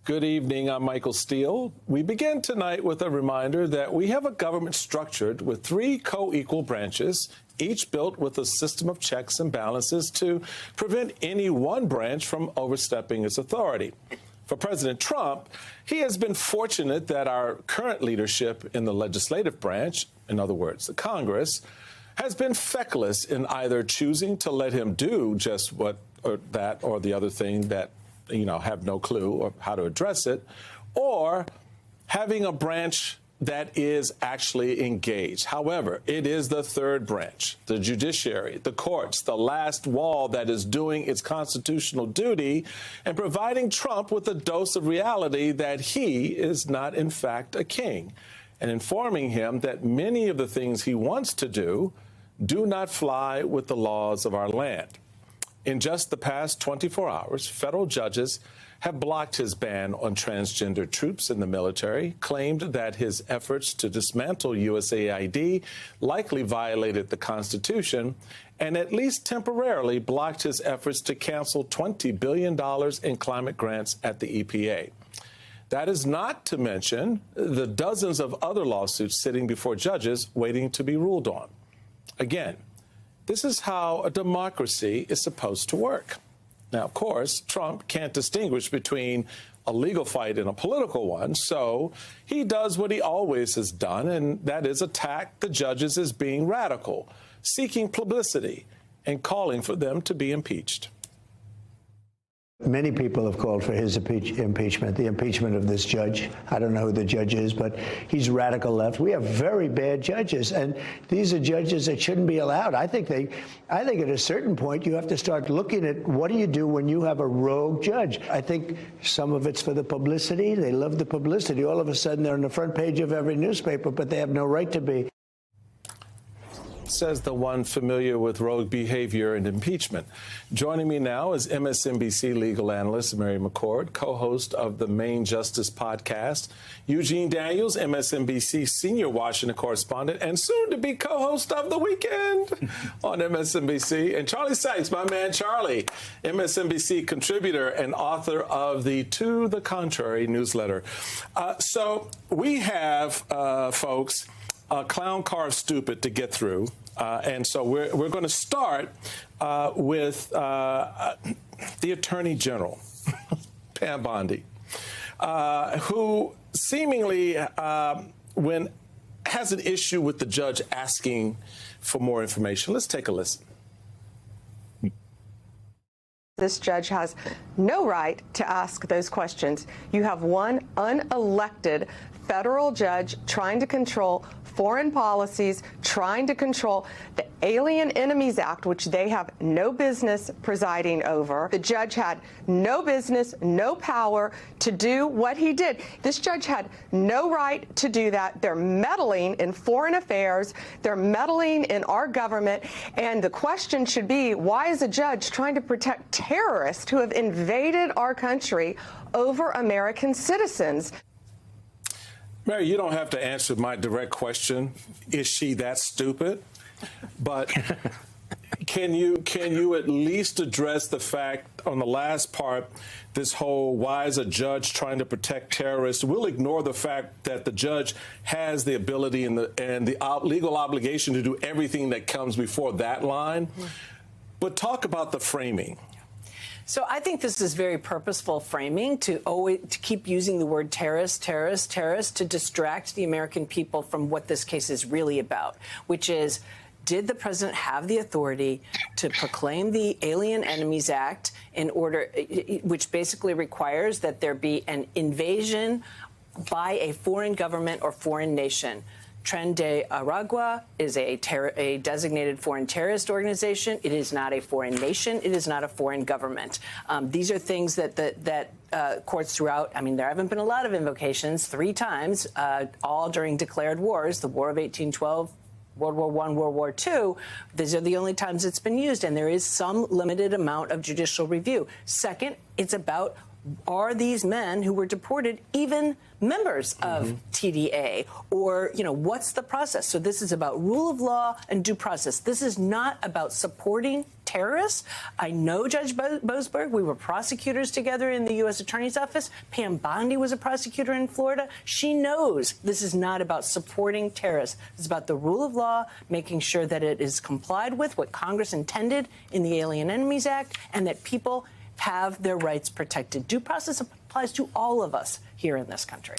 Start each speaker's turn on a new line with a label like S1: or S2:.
S1: Good evening. I'm Michael Steele. We begin tonight with a reminder that we have a government structured with three co-equal branches, each built with a system of checks and balances to prevent any one branch from overstepping its authority. For President Trump, he has been fortunate that our current leadership in the legislative branch, in other words, the Congress, has been feckless in either choosing to let him do just what or that or the other thing that have no clue of how to address it, or having a branch that is actually engaged. However, it is the third branch, the judiciary, the courts, the last wall that is doing its constitutional duty and providing Trump with a dose of reality that he is not, in fact, a king, and informing him that many of the things he wants to do not fly with the laws of our land. In just the past 24 hours, federal judges have blocked his ban on transgender troops in the military, claimed that his efforts to dismantle USAID likely violated the Constitution, and at least temporarily blocked his efforts to cancel $20 billion in climate grants at the EPA. That is not to mention the dozens of other lawsuits sitting before judges waiting to be ruled on. Again, this is how a democracy is supposed to work. Now, of course, Trump can't distinguish between a legal fight and a political one, so he does what he always has done, and that is attack the judges as being radical, seeking publicity, and calling for them to be impeached.
S2: Many people have called for his impeachment, the impeachment of this judge. I don't know who the judge is, but he's radical left. We have very bad judges, and these are judges that shouldn't be allowed. I think at a certain point you have to start looking at what do you do when you have a rogue judge. I think some of it's for the publicity. They love the publicity. All of a sudden they're on the front page of every newspaper, but they have no right to be.
S1: Says the one familiar with rogue behavior and impeachment. Joining me now is MSNBC legal analyst Mary McCord, co-host of the Main Justice podcast, Eugene Daniels, MSNBC senior Washington correspondent and soon to be co-host of The Weekend on MSNBC, and Charlie Sykes, my man Charlie, MSNBC contributor and author of the To the Contrary newsletter. So we have, folks, a clown car of stupid to get through. And so we're going to start with the Attorney General, Pam Bondi, who seemingly has an issue with the judge asking for more information. Let's take a listen.
S3: This judge has no right to ask those questions. You have one unelected federal judge trying to control foreign policies, trying to control the Alien Enemies Act, which they have no business presiding over. The judge had no business, no power to do what he did. This judge had no right to do that. They're meddling in foreign affairs. They're meddling in our government. And the question should be, why is a judge trying to protect terrorists who have invaded our country over American citizens?
S1: Mary, you don't have to answer my direct question. Is she that stupid? But can you at least address the fact on the last part, this whole why is a judge trying to protect terrorists? We'll ignore the fact that the judge has the ability and the legal obligation to do everything that comes before that line. But talk about the framing.
S4: So I think this is very purposeful framing to keep using the word terrorist to distract the American people from what this case is really about, which is, did the president have the authority to proclaim the Alien Enemies Act in order, which basically requires that there be an invasion by a foreign government or foreign nation? Tren de Aragua is a designated foreign terrorist organization. It is not a foreign nation. It is not a foreign government. These are things that courts throughout, I mean, there haven't been a lot of invocations, 3 times, all during declared wars, the War of 1812, World War I, World War II. These are the only times it's been used, and there is some limited amount of judicial review. Second, it's about are these men who were deported even members of TDA? Or, what's the process? So this is about rule of law and due process. This is not about supporting terrorists. I know Judge Boasberg. We were prosecutors together in the U.S. Attorney's Office. Pam Bondi was a prosecutor in Florida. She knows this is not about supporting terrorists. It's about the rule of law, making sure that it is complied with, what Congress intended in the Alien Enemies Act, and that people have their rights protected. Due process applies to all of us here in this country.